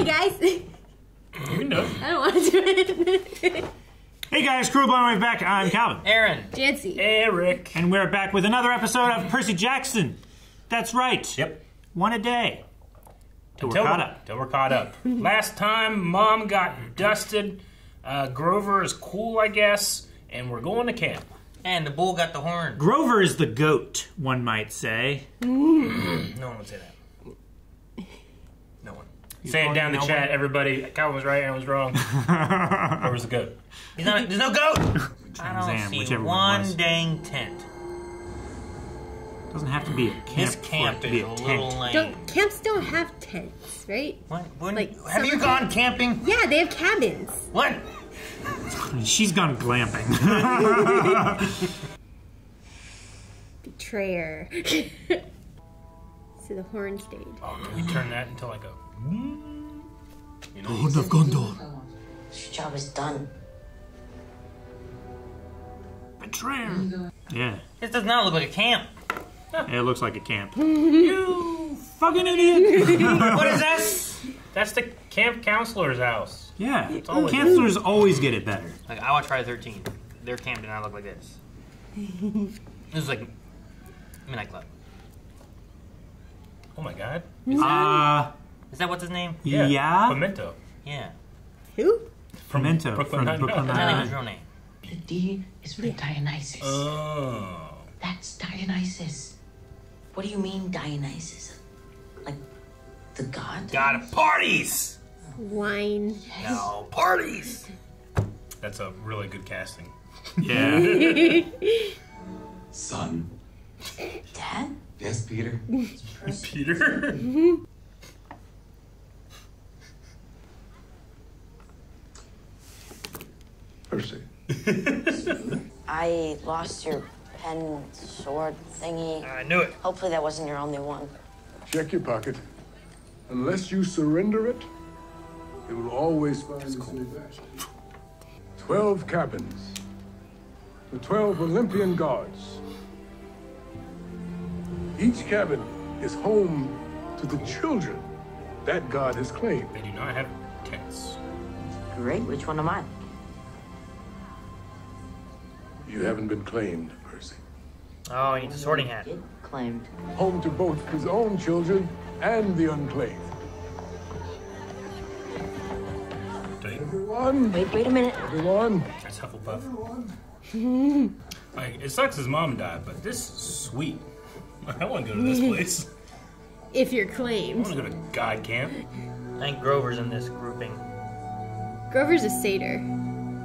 guys. You know. I don't want to do it. Hey guys, Crew Blown Way Back. I'm Calvin. Aaron. Janci. Eric. And we're back with another episode of Percy Jackson. That's right. Yep. One a day. Till we're caught up. Last time, Mom got dusted. Grover is cool, I guess. And we're going to camp. And the bull got the horn. Grover is the goat, one might say. No one would say that. No one. Say it down in the chat, everybody. Calvin was right, Aaron was wrong. Grover's the goat. There's no goat! Trans I Am, don't see whichever one was. dang tent. Doesn't have to be a camp. This camp is a little lame. Camps don't have tents, right? What? Like have you gone camping? Yeah, they have cabins. What? She's gone glamping. Betrayer. So the horn stayed. Oh, can we turn that until I go? You know, Horn of Gondor. Your job is done. Betrayer. Yeah. This does not look like a camp. It looks like a camp. You Fucking idiot. What is this? That's the camp counselor's house. Yeah. always Counselors always get it better. Like, I watched Friday the 13th. Their camp did not look like this. It was like Midnight Club. Oh my god. Is that what's his name? Yeah. Pimento. Yeah. Who? Pimento Brooklyn from Nine-Nine. Brooklyn That's not Nine-Nine. his real name. The D is for Dionysus. Oh. That's Dionysus. What do you mean, Dionysus? Like, the god? God of parties! Wine. No, parties! That's a really good casting. Yeah. Son. Dad? Yes, Peter. Peter? Percy. I lost your pen sword thingy. I knew it. Hopefully that wasn't your only one. Check your pocket. Unless you surrender it, it will always find its way back. 12 cabins. The 12 Olympian gods. Each cabin is home to the children that god has claimed. They do not have tents. Great, which one am I? You haven't been claimed, Percy. Oh, he needs a sorting hat. Get claimed. Home to both his own children and the unclaimed. Everyone, Wait a minute. everyone. That's Hufflepuff. Like, it sucks his mom died, but this is sweet. I want to go to this place. If you're I claimed. want to go to God camp. I think Grover's in this grouping. Grover's a satyr.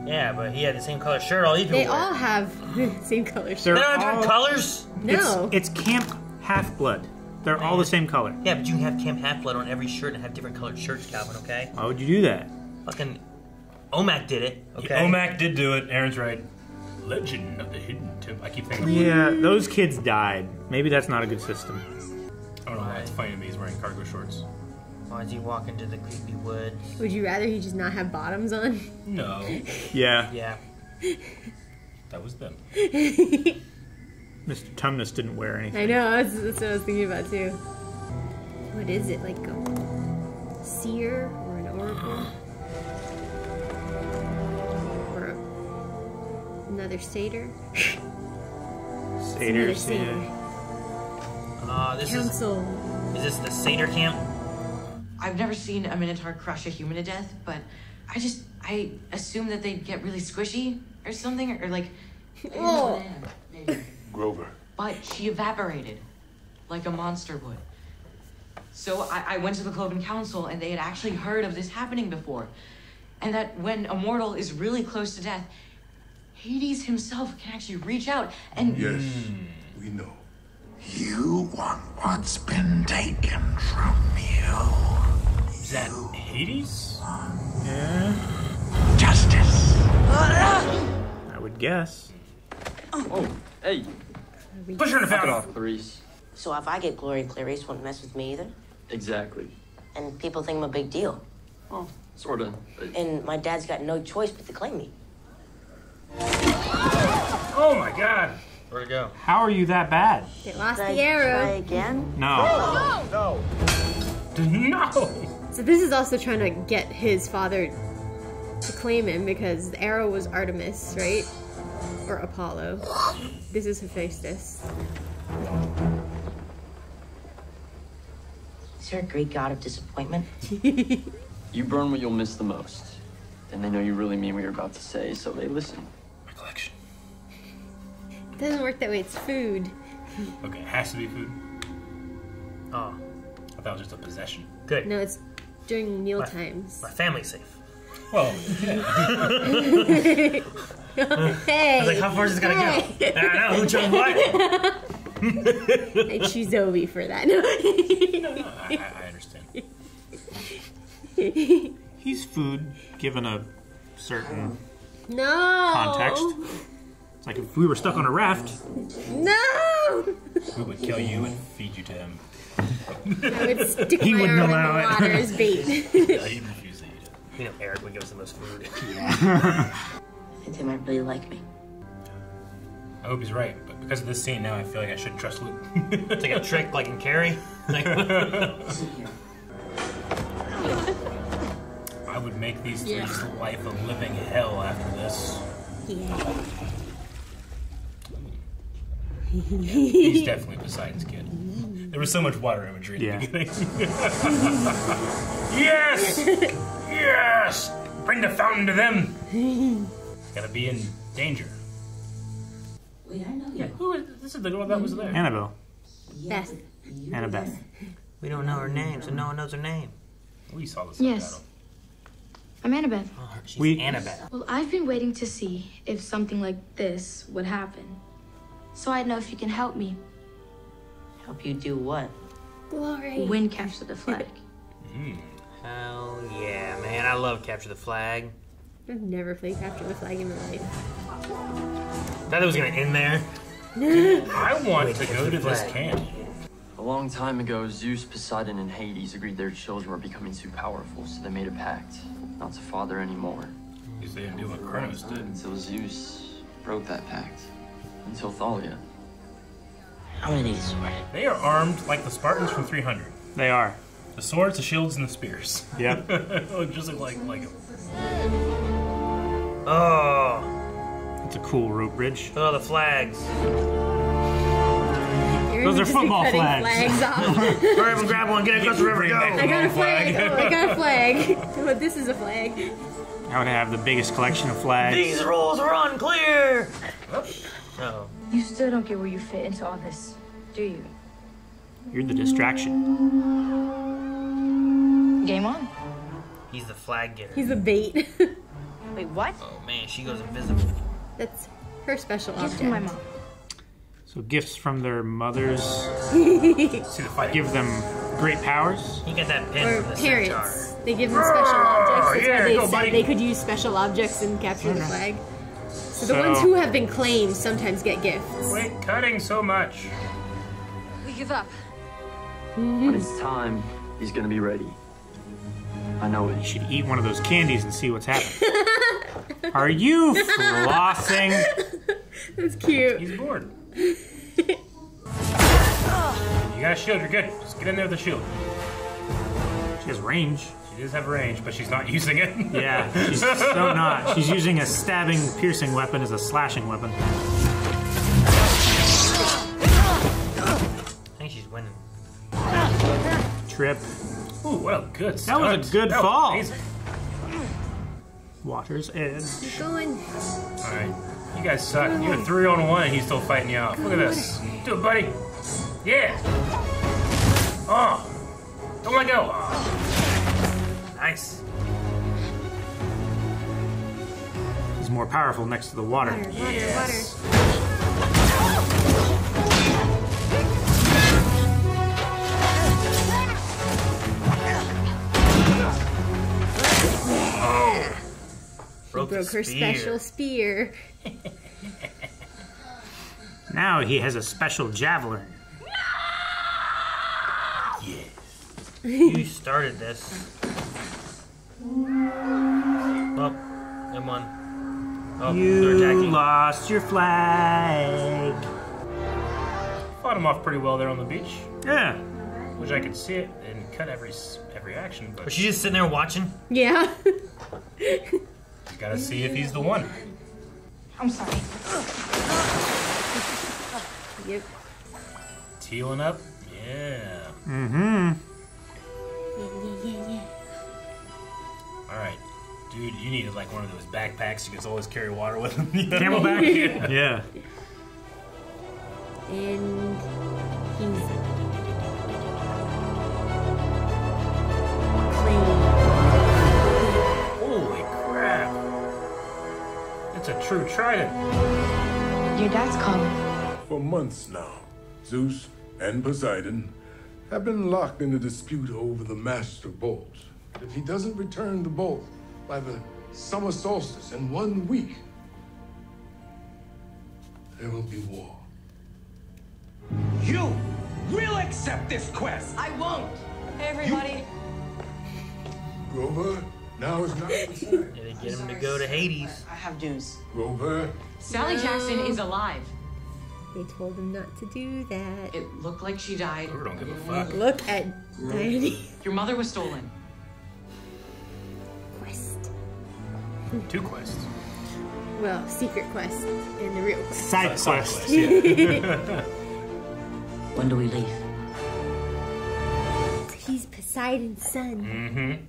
Yeah, but he had the same color shirt all these people They wear. all have the same color They're shirt. They don't have all- different colors? No. It's Camp Half-Blood. They're all the same color. Yeah, but you can have Camp Half-Blood on every shirt and have different colored shirts, Calvin, okay? Why would you do that? Fucking OMAC did it, okay? Omac did do it. Aaron's right. Legend of the Hidden Temple. I keep thinking. Yeah, those kids died. Maybe that's not a good system. I don't know why it's funny to me. He's wearing cargo shorts. Why does he walk into the creepy woods? Would you rather he just not have bottoms on? No, Yeah. Yeah. that was them. Mr. Tumnus didn't wear anything. I know, that's what I was thinking about too. What is it, like a seer or an oracle? Or another satyr? Satyrs, Another satyr. yeah. Is Council. this the Satyr camp? I've never seen a minotaur crush a human to death, but I assume that they'd get really squishy or something, or like. Oh. Grover. But she evaporated, like a monster would. So I went to the Cloven Council, and they had actually heard of this happening before, and that when a mortal is really close to death, Hades himself can actually reach out and. Yes, we know. You want what's been taken from you. Is that Hades? Yeah, Justice. I would guess. Oh, hey. Push her in the Knock it fountain. off, Clarice. So if I get glory, Clarice won't mess with me either. Exactly. And people think I'm a big deal. Well, sorta. And my dad's got no choice but to claim me. Oh my god. Where'd it go? How are you that bad? They lost Should the I try arrow. again? No. No! So this is also trying to get his father to claim him because the arrow was Artemis, right? Or Apollo. This is Hephaestus. Is there a Greek god of disappointment? You burn what you'll miss the most. Then they know you really mean what you're about to say, so they listen. Recollection. It doesn't work that way, it's food. Okay, it has to be food. Oh, I thought it was just a possession. good. No, it's during meal times. My family's safe. Well, yeah. Hey! I was like, how far is this gonna go? I don't know, who chose what? I choose Obi for that. No. I understand. He's food, given a certain No! context. It's like if we were stuck on a raft. No! We would kill you and feed you to him. I would stick He my wouldn't arm in allow the it. water as bait. He refused to eat it. You know, Eric would give us the most food. I think they might really like me. I hope he's right, but because of this scene now, I feel like I shouldn't trust Luke. It's like a trick, like in Carrie. Like, Listen here. I would make these three's Yeah. life a living hell after this. Yeah. He's definitely Poseidon's kid. There was so much water imagery in the beginning. Yes! Yes! Bring the fountain to them! Gotta be in danger. Wait, I know you. Yeah, who is this? Is the girl that was there? Annabelle. Beth. Annabeth. we don't know her name, so no one knows her name. We saw this. Yes. I'm Annabeth. Oh, she's Annabeth. Well, I've been waiting to see if something like this would happen. So I know if you can help me. Help you do what? Glory. Win Capture the Flag. Hell yeah, man. I love Capture the Flag. I've never played Capture the Flag in my life. Thought it was gonna end there. I want to go to this camp. A long time ago, Zeus, Poseidon, and Hades agreed their children were becoming too powerful, so they made a pact not to father anymore. Because they didn't do what Kronos did. Until Zeus broke that pact. Until Thalia. I'm gonna need a sword. They are armed like the Spartans from 300. They are. The swords, the shields, and the spears. Yep. Just like Oh, It's a cool rope bridge. oh, the flags. Those are football flags. Off. Hurry up and grab one, get across the river, go. I got a flag. Oh, I got a flag. But this is a flag. I would have the biggest collection of flags. These rules are unclear. Oh, You still don't get where you fit into all this, do you? You're the distraction. Game on. he's the flag getter. He's a bait. Wait, what? Oh man, she goes invisible. That's her special Gift object. from my mom. So gifts from their mothers see the fight. give them great powers. You get that pin Or from the parents. centaur. They give them special objects. That's yeah, why they go, said buddy. they could use special objects and capture the flag. So the ones who have been claimed sometimes get gifts. Quit cutting so much. We give up. When it's time, he's gonna be ready. I know You it. should eat one of those candies and see what's happening. Are you flossing? That's cute. He's bored. You got a shield, you're good. Just get in there with the shield. She has range. She does have range, but she's not using it. Yeah, she's so not. She's using a stabbing, piercing weapon as a slashing weapon. I think she's winning. Trip. Ooh, what a good That stunt. was a good That was fall. amazing. Water's edge. Keep going. Alright. You guys suck. You're 3-on-1 and he's still fighting you off. Look at this. Do it, buddy. Yeah. Oh. Don't let go. Oh. Nice. He's more powerful next to the water. Water, Yes. Broke her special spear. Now he has a special javelin. You started this. Oh, come on. Oh, they're You attacking. lost your flag. Fought him off pretty well there on the beach. Yeah. Wish I could see it and cut every action, but Was she just sitting there watching? Yeah. you gotta see if he's the one. I'm sorry. Yep. Tealing up? Yeah. Mm-hmm. Yeah. Alright. Dude, you need like one of those backpacks you can always carry water with him. Camelback? Yeah. And he's Holy crap. It's a true trident. Your dad's calling. For months now, Zeus and Poseidon have been locked in a dispute over the Master Bolt. If he doesn't return the bolt by the summer solstice in 1 week, there will be war. You will accept this quest! I won't. Hey, everybody. Grover, now is not the time. Yeah, they get him to go to Hades. I have news. Grover, Sally Jackson is alive. They told him not to do that. It looked like she died. Grover don't give a fuck. Look at Diane. Your mother was stolen. Quest. 2 quests. Well, secret quest and the real quest. Side quest. Yeah. When do we leave? He's Poseidon's son. Mm-hmm.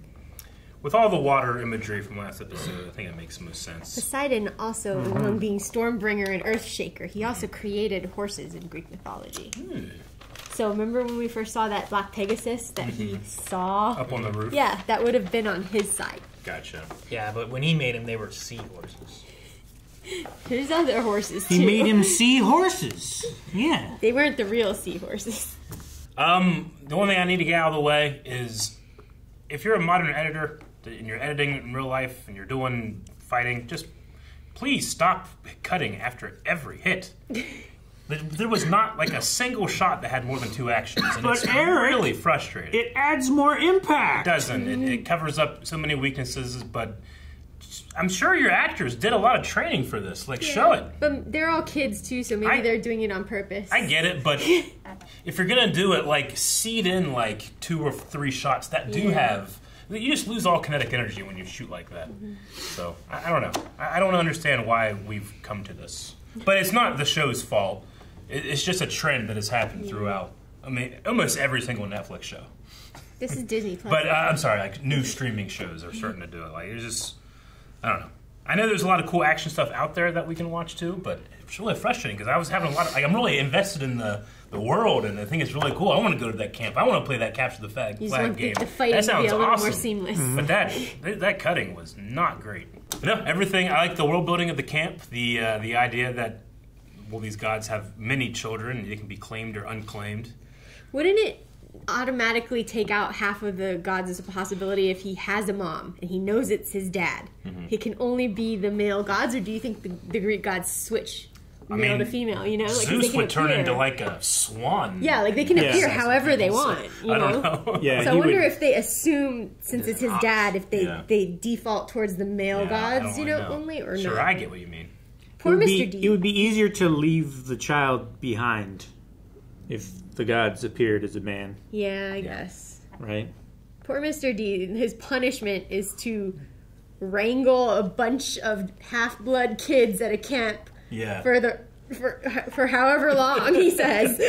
With all the water imagery from last episode, I think it makes most sense. Poseidon also, among being Stormbringer and Earthshaker, he also created horses in Greek mythology. So remember when we first saw that black Pegasus that he saw? Up on the roof? Yeah, that would have been on his side. Gotcha. Yeah, but when he made them, they were seahorses. There's other horses too. He made him see horses. Yeah. They weren't the real seahorses. The one thing I need to get out of the way is if you're a modern editor and you're editing in real life and you're doing fighting, just please stop cutting after every hit. There was not like a single shot that had more than 2 actions, and But it's Eric, really frustrating. It adds more impact. It doesn't. It covers up so many weaknesses, but I'm sure your actors did a lot of training for this. Like, show it. But they're all kids too, so maybe they're doing it on purpose. I get it, but if you're gonna do it, like, seed in like 2 or 3 shots that do have. You just lose all kinetic energy when you shoot like that. So I don't know. I don't understand why we've come to this. But it's not the show's fault. It's just a trend that has happened throughout. I mean, almost every single Netflix show. This is Disney Plus. But I'm sorry, like new streaming shows are starting to do it. Like, it's just, I don't know. I know there's a lot of cool action stuff out there that we can watch too, but it's really frustrating because I was having a lot of, like, I'm really invested in the world and I think it's really cool. I want to go to that camp. I want to play that Capture the Flag You just want game. the fight That to be sounds a little awesome. more seamless. But that cutting was not great. But no, everything. I like the world building of the camp. The idea that these gods have many children and they can be claimed or unclaimed. Wouldn't it automatically take out half of the gods as a possibility if he has a mom and he knows it's his dad? He can only be the male gods, or do you think the Greek gods switch male to female? You know, like, Zeus they would turn appear. into like a swan. Yeah, like they can appear however they want. You I know? don't know. Yeah, So I wonder if they assume, since it's his dad, if they default towards the male I gods, don't you know, really know. only or Sure, not. I get what you mean. Poor It would Mr. D. It would be easier to leave the child behind if the gods appeared as a man, Yeah, I guess. right? Poor Mr. D. His punishment is to wrangle a bunch of half-blood kids at a camp Yeah. for however long, he says.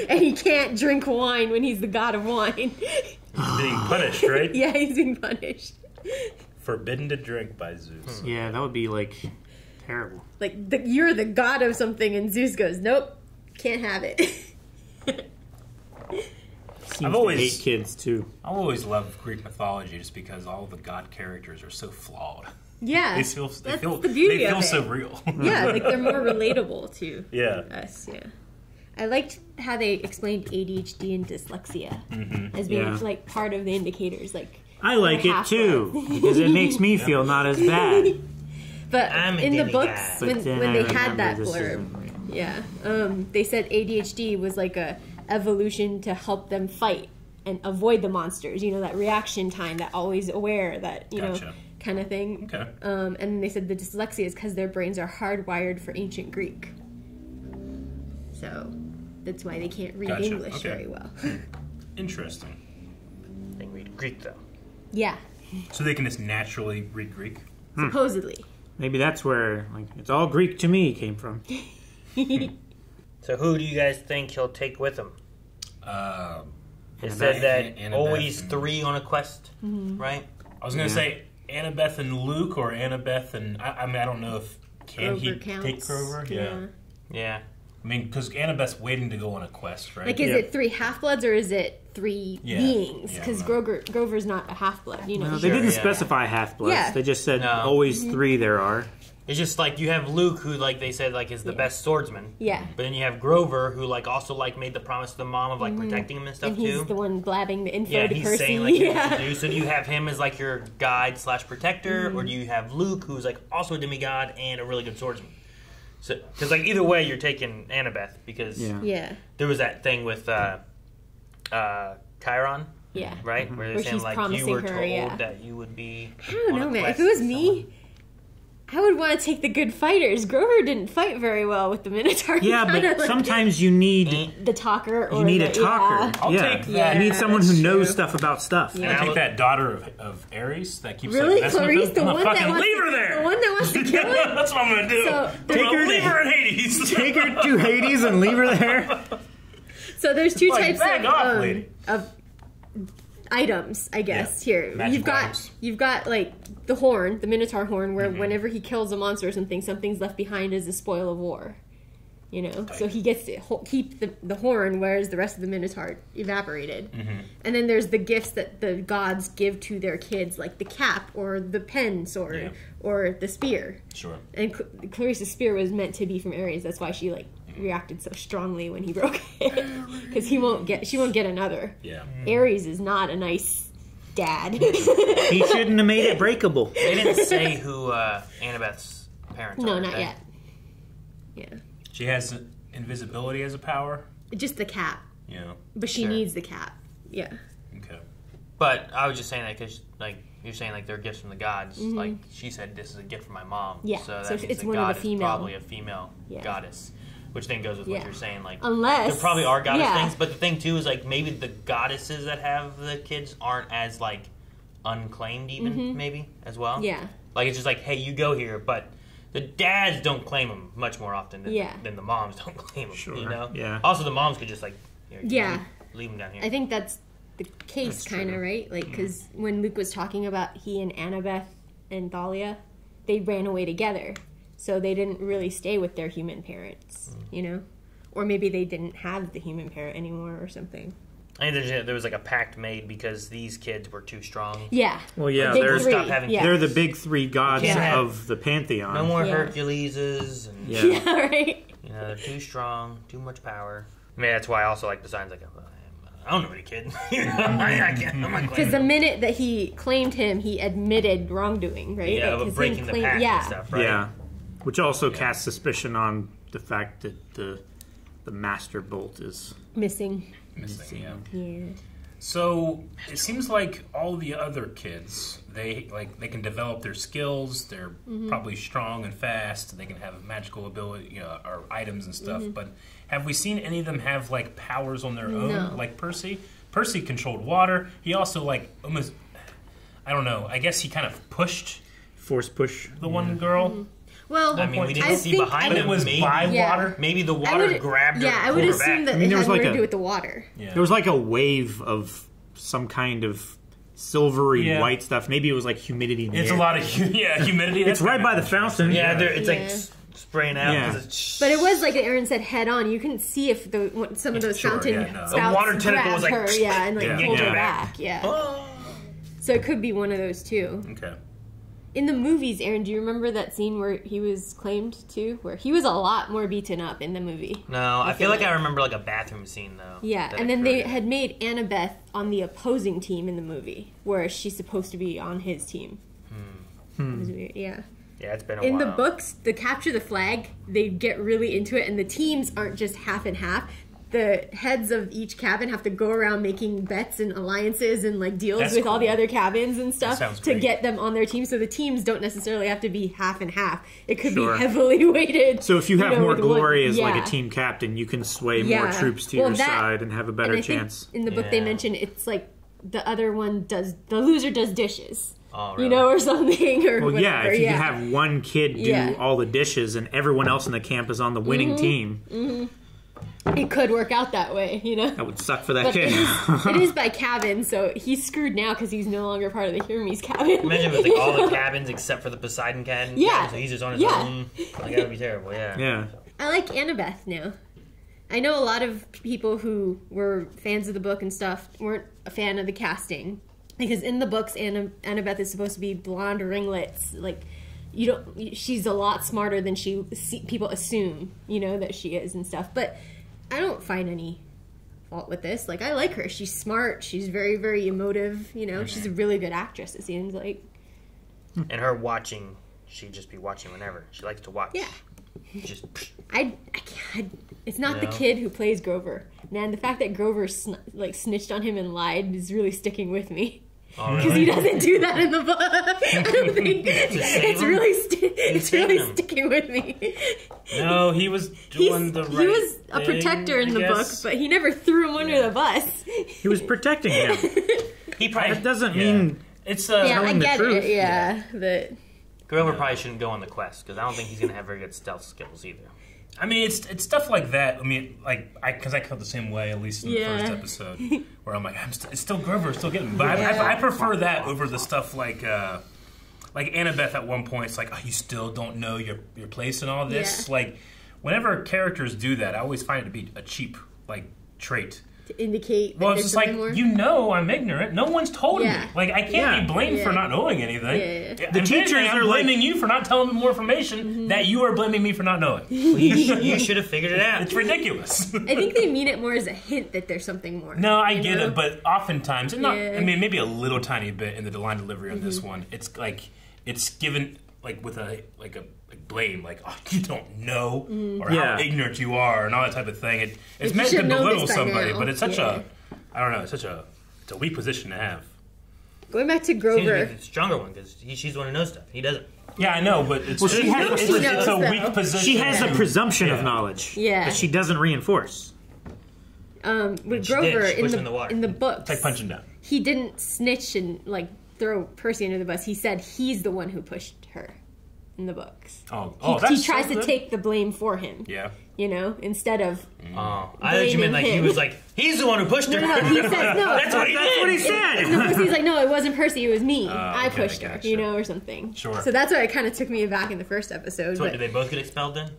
And he can't drink wine when he's the god of wine. He's being punished, right? Yeah, he's being punished. Forbidden to drink by Zeus. Yeah, that would be like terrible. Like, you're the god of something, and Zeus goes, nope, can't have it. Seems to hate kids too. I've always loved Greek mythology just because all the god characters are so flawed. Yeah, They feel the beauty they feel of it. so real. Yeah, like they're more relatable to Yeah. us. Yeah, I liked how they explained ADHD and dyslexia as being Yeah. like part of the indicators. Like I like they're it half too blood. because it makes me feel not as bad. But I'm a in the demigod. books, But when then they I had that remember this blurb, yeah, they said ADHD was like a evolution to help them fight and avoid the monsters. You know, that reaction time, that always aware, that you know, Gotcha. kind of thing. Okay. And they said the dyslexia is because their brains are hardwired for ancient Greek, so that's why they can't read Gotcha. English Okay. very well. Interesting. They can read Greek, though. Yeah, So they can just naturally read Greek? supposedly. Maybe that's where it's all Greek to me came from. So who do you guys think he'll take with him? It Annabeth said that and- always 3 on a quest, right? I was going to say Annabeth and Luke, or Annabeth and... I mean, I don't know if... Can he Grover counts. take Grover? Yeah. I mean, because Annabeth's waiting to go on a quest, right? Like, is it 3 half-bloods or is it 3 Yeah. beings? Yeah, Because no. Grover's not a half-blood, you know. No, they didn't specify half-bloods. Yeah. They just said No. always 3 there are. It's just like you have Luke, who like they said like is the best swordsman. Yeah. But then you have Grover, who like also like made the promise to the mom of like protecting him and stuff And he's too. the one blabbing the info Yeah, to he's Percy. saying like here's what to do. So do you have him as like your guide / protector, or do you have Luke, who's like also a demigod and a really good swordsman? So because like either way, you're taking Annabeth because Yeah. there was that thing with Chiron. Yeah. Right, where they're Where saying she's like you promising were her, told yeah. that you would be. I don't on know, a man. If quest it was with me, someone. I would want to take the good fighters. Grover didn't fight very well with the Minotaur. He Yeah, but kinda, like, sometimes you need the talker. Or you need the, a talker. I'll Yeah, take that. you need someone who that's knows true. stuff about stuff. And I take that daughter of Ares that keeps Really, like, messing with Clarice, him. the I'm one gonna that fucking wants leave her to, there. the one that wants to kill him. That's what I'm gonna do. So Take her leave to- her in Hades. Take her to Hades and leave her there. So there's 2 Like, types back off, lady. of items, I guess. Yeah. Here, Magic items. you've got like the horn, the Minotaur horn, where whenever he kills a monster or something, something's left behind as a spoil of war. You know, so he gets to keep the horn, whereas the rest of the Minotaur evaporated. And then there's the gifts that the gods give to their kids, like the cap or the pen sword or the spear. Sure. And Clarissa's spear was meant to be from Ares. That's why she like reacted so strongly when he broke it, because she won't get another. Yeah. Ares is not a nice dad. He shouldn't have made it breakable. They didn't say who Annabeth's parents are. No, not right? yet. Yeah, She has invisibility as a power. just the cap, Yeah. but she Sure. needs the cap. Yeah. Okay. But I was just saying that because, like, you're saying like they're gifts from the gods. Like she said, this is a gift from my mom. Yeah, So that so means it's the one of god the is female- probably a female Yeah. goddess, which then goes with what Yeah. you're saying. Like, Unless there probably are goddess yeah. things, but the thing too is like maybe the goddesses that have the kids aren't as like unclaimed even maybe as well. Yeah. Like it's just like, hey, you go here, but the dads don't claim them much more often than, Yeah. than the moms don't claim them. Sure, You know. yeah. Also, the moms could just like, here, Yeah. leave them down here. I think that's the case, That's kind of, true. right? Like, because when Luke was talking about he and Annabeth and Thalia, they ran away together. So they didn't really stay with their human parents, you know? Or maybe they didn't have the human parent anymore or something. I think there was like a pact made because these kids were too strong. Yeah. Well, yeah, The big they're- three. Stop having- yeah. They're the big 3 gods Yeah. of the pantheon. No more Yeah. Herculeses. And, Yeah. Yeah, right? You know, they're too strong, too much power. I mean, that's why I also like Poseidon's like, I don't know any kid. You know, I can't, I'm not Because claiming the him. minute that he claimed him, he admitted wrongdoing, right? Yeah, Like, but his breaking name the claimed- pact yeah. and stuff, right? Yeah, which also casts suspicion on the fact that the master bolt is Missing. Missing, yeah. Yeah. So it seems like all the other kids, they can develop their skills. They're probably strong and fast. They can have magical ability, you know, or items and stuff. But have we seen any of them have like powers on their own, No. like Percy? Percy controlled water. He also like almost, I don't know. I guess he kind of pushed force push. the one girl. Well, I mean, we didn't I see think- behind But him. it was maybe, by Yeah. water. maybe the I water would- grabbed her. Yeah, I and would pulled her assume back. that I mean, it there had was more like to a- do with the water. Yeah. There was like a wave of some kind of silvery Yeah. white stuff. Maybe it was like humidity in the It's air. a lot of humidity. It's right by the fountain. Yeah, it's like Yeah. spraying out. Yeah. 'cause it's, But it was like Aaron said, head on. You couldn't see if some of those Sure, fountain yeah, no. spouts The water tentacle grabbed was like, her, yeah, and like Yeah. pulled her Yeah. back, yeah. So it could be one of those too. Okay. In the movies, Aaron, do you remember that scene where he was claimed to? Where he was a lot more beaten up in the movie. No, I feel like I remember like a bathroom scene though. Yeah, that and then they occurred. had made Annabeth on the opposing team in the movie, where she's supposed to be on his team. It was weird, yeah. Yeah, it's been a In while. the books, the capture the flag, they get really into it, and the teams aren't just half and half. the heads of each cabin have to go around making bets and alliances and like deals That's with all the cool. other cabins and stuff to great. get them on their team. So the teams don't necessarily have to be half and half. It could Sure. be heavily weighted. So if you have more with one- glory as like yeah. a team captain, you can sway more Yeah. troops to Well, your that- side and have a better And I think chance. in the book they mention it's like the other one the loser does dishes. Oh, You know, or something, or Well, whatever. yeah, if you can have one kid do Yeah. all the dishes and everyone else in the camp is on the winning team, It could work out that way, you know. that would suck for that But kid. it is by cabin, so he's screwed now because he's no longer part of the Hermes cabin. Imagine if it was like all the cabins except for the Poseidon cabin. Yeah. So he's just on his Yeah. own. Like, that would be terrible, yeah. Yeah. I like Annabeth now. I know a lot of people who were fans of the book and stuff weren't a fan of the casting because in the books, Annabeth is supposed to be blonde ringlets. Like she's a lot smarter than people assume, you know, that she is and stuff. But I don't find any fault with this. Like I like her. She's smart. She's very, very emotive. You know, she's a really good actress. It seems like. And her watching, she'd just be watching whenever. She likes to watch. Yeah. Just. I can't. It's not the No. kid who plays Grover. Man, the fact that Grover snitched on him and lied is really sticking with me. Oh, Because really? he doesn't do that in the book. I don't think it's him? really save him. sticking with me. No, he was doing the right He was a thing, protector in I the book, guess. but he never threw him under the bus. He was protecting him. He probably. That doesn't mean It's Yeah, I telling the get truth. it. Yeah, but Grover probably shouldn't go on the quest because I don't think he's going to have very good stealth skills either. I mean, it's stuff like that. I mean, because I felt the same way, at least in the Yeah. first episode, where I'm like, it's still Grover, still getting me. But I prefer that over the stuff like Annabeth at one point. It's like, oh, you still don't know your place and all this. Yeah. Like, whenever characters do that, I always find it to be a cheap trait. to indicate. Well, that it's there's just like, something more. you know I'm ignorant. No one's told Yeah. me. Like, I can't be blamed for Yeah. not knowing anything. Yeah. The teachers are are like- blaming you for not telling me more information that you are blaming me for not knowing. You should have figured it out. It's ridiculous. I think they mean it more as a hint that there's something more. No, I you get know? it, but oftentimes, and not. Yeah. I mean, maybe a little tiny bit in the line delivery on this one. It's like it's given like with a blame, like, oh, you don't know, or Yeah. how ignorant you are, and all that type of thing. It's Like, you meant to should know belittle this by somebody, now. but it's such Yeah. I don't know, it's a weak position to have. Going back to Seems to Grover. be the stronger one because she's the one who knows stuff. He doesn't. Yeah, I know, but it's Well, she has- it's She a knows, weak though. position. she has a presumption Yeah. of knowledge Yeah. that she doesn't reinforce. With She did. Grover She pushed him in the water. in the books, It's like punching down. he didn't snitch and like throw Percy under the bus. He said he's the one who pushed her in the books. Oh, He that's tries so to good. take the blame for him. Yeah. You know, instead of Oh, I thought you meant like he him. was like he's the one who pushed her. No, he says no. That's what he did. That's what he said. No, Percy's like, no, it wasn't Percy, it was me. I okay, pushed her, gotcha. you know, or something. Sure. So that's why it kind of took me aback in the first episode. So what, But did they both get expelled then?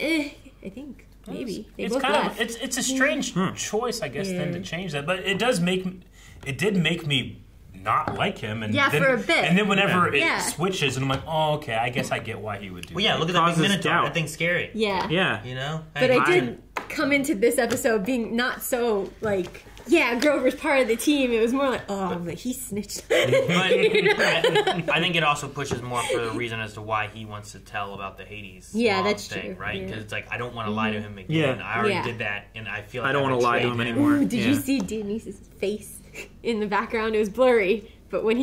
I think maybe they It's both kind left. of it's a strange choice, I guess, then to Yeah. change that. But it did make me not like him, and Yeah, then, for a bit. And then whenever Yeah. it switches, and I'm like, oh, okay, I guess I get why he would do. Well, yeah, that. look at that big Causes minotaur. doubt. That thing's scary. Yeah. Yeah. You know? But I did come into this episode being not so like, yeah, Grover's part of the team. It was more like, oh, but he snitched. But I think it also pushes more for the reason as to why he wants to tell about the Hades Yeah, mom that's thing, true. right? Yeah. Because it's like, I don't want to lie to him again. Yeah. I already Yeah. did that, and I feel like I don't want to lie to him betrayed anymore. Ooh, did you Yeah. see Denise's face in the background? It was blurry. But when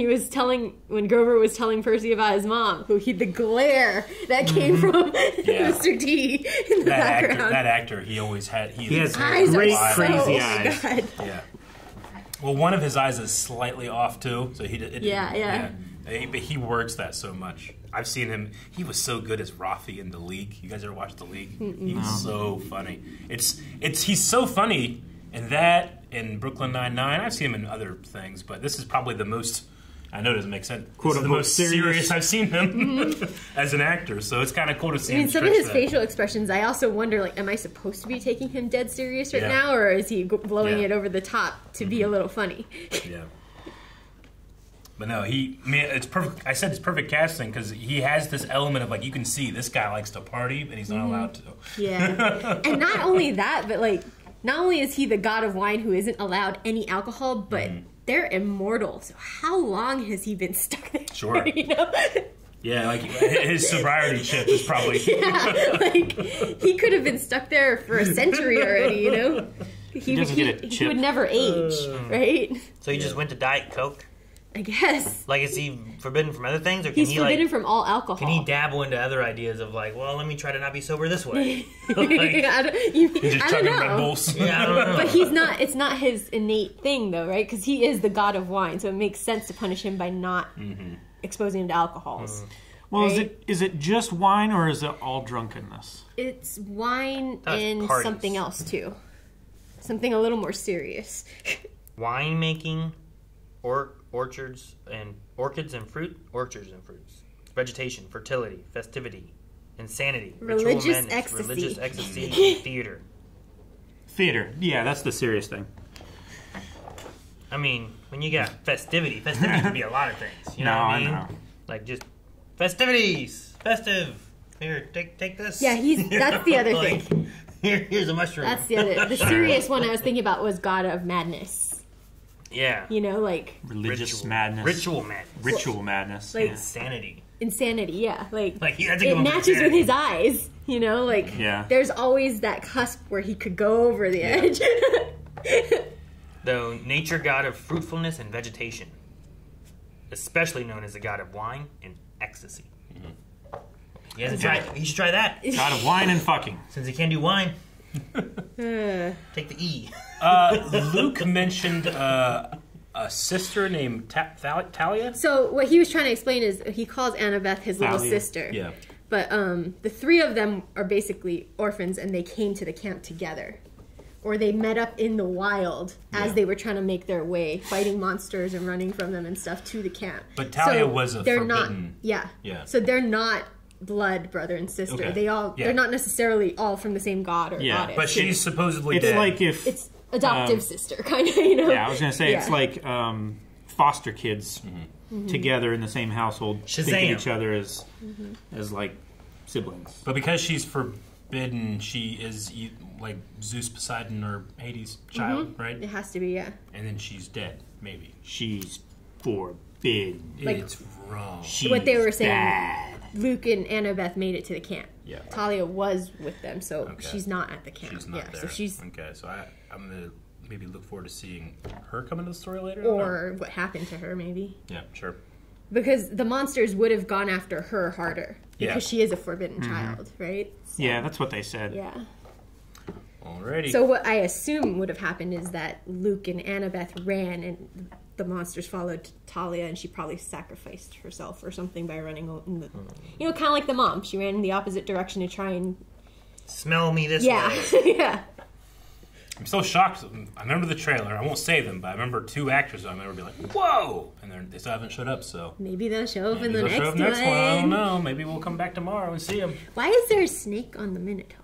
when Grover was telling Percy about his mom, the glare that came from Yeah. Mr. D in the background. That actor, he always had. He has eyes great, are so, crazy oh my eyes. God. Yeah. Well, one of his eyes is slightly off too, so Yeah. But he works that so much. I've seen him. He was so good as Rafi in The League. You guys ever watched The League? He was so funny. He's so funny in that. In Brooklyn Nine-Nine, I've seen him in other things, but this is probably the most. I know it doesn't make sense. Quote, This is the unquote, most serious. serious I've seen him as an actor. So it's kind of cool to see I mean, him. some of stretch his that. facial expressions, I also wonder, like, am I supposed to be taking him dead serious right Yeah. now, or is he blowing Yeah. it over the top to be a little funny? Yeah. But no, it's perfect. I said it's perfect casting because he has this element of like you can see this guy likes to party, but he's not allowed to. Yeah. And not only that, but like, not only is he the god of wine who isn't allowed any alcohol, but they're immortal. So how long has he been stuck there? Sure. You know? Yeah, like his sobriety chip is probably. Yeah, like he could have been stuck there for a century already, you know? He doesn't get a chip. He would never age, right? So he just went to Diet Coke? I guess. Like, is he forbidden from other things? Or can He's he, forbidden like, from all alcohol. Can he dabble into other ideas of, like, well, let me try to not be sober this way? Like, I don't know. Red Bulls. Yeah, I don't know. But it's not his innate thing, though, right? Because he is the god of wine, so it makes sense to punish him by not exposing him to alcohols. Well, right? is it just wine, or is it all drunkenness? It's wine That's and parties. something else, too. Something a little more serious. Wine making, orchards and fruits, vegetation, fertility, festivity, insanity, Religious ritual madness, ecstasy. religious ecstasy, theater. Theater. Yeah, that's the serious thing. I mean, when you got festivity can be a lot of things. You know what I mean? I know. Like just festivities, festive. Here, take this. Yeah, that's the other Like, thing. Here's a mushroom. That's the other. The serious one I was thinking about was God of Madness. Yeah. You know, like Religious madness. Ritual madness. Ritual madness. Like- yeah. Insanity. insanity. Yeah, like Like, he had to give it him matches with insanity. his eyes. You know, like Yeah. there's always that cusp where he could go over the edge. Though nature god of fruitfulness and vegetation, especially known as the god of wine and ecstasy. He hasn't tried. He should try that. God of wine and fucking. Since he can't do wine, take the E. Luke mentioned a sister named Thalia. So what he was trying to explain is he calls Annabeth his little Thalia. sister. Yeah. But the three of them are basically orphans, and they came to the camp together. Or they met up in the wild as they were trying to make their way, fighting monsters and running from them and stuff to the camp. But Thalia was a they're forbidden- not, Yeah. So they're not blood brother and sister. Okay. They're not necessarily all from the same god or goddess. But she's supposedly It's dead. like if... It's adoptive sister, kind of, you know? Yeah, I was going to say, it's Yeah. like foster kids together in the same household, thinking Shazam. each other as like siblings. But because she's forbidden, she is like Zeus, Poseidon, or Hades' child, right? It has to be, yeah. And then she's dead, maybe. She's forbidden. Like- It's wrong. She's What they were saying, bad. Luke and Annabeth made it to the camp. Yeah. Talia was with them, so Okay. she's not at the camp. She's not yeah, there. so she's Okay, so I'm gonna maybe look forward to seeing her come into the story later. or what happened to her, maybe. Yeah, sure. Because the monsters would have gone after her harder. Yeah. Because she is a forbidden child, right? So, Yeah, that's what they said. yeah. Alrighty. So what I assume would have happened is that Luke and Annabeth ran and the monsters followed Talia, and she probably sacrificed herself or something by running in the, you know, kind of like the mom. She ran in the opposite direction to try and Smell me this yeah, way. yeah. I'm so shocked. I remember the trailer. I won't say them, but I remember two actors. I remember being like, "Whoa!" And they still haven't showed up. So Maybe they'll show up in maybe the they'll show next, up next one. I don't one. know. Maybe we'll come back tomorrow and see them. Why is there a snake on the Minotaur?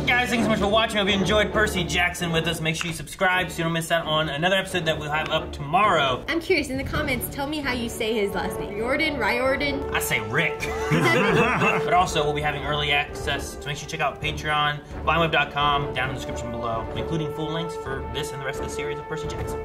Guys, thanks so much for watching. I hope you enjoyed Percy Jackson with us. Make sure you subscribe so you don't miss out on another episode that we'll have up tomorrow. I'm curious, in the comments, tell me how you say his last name. Riordan? I say Rick. But also, we'll be having early access, so make sure you check out Patreon, blindweb.com, down in the description below, including full links for this and the rest of the series of Percy Jackson.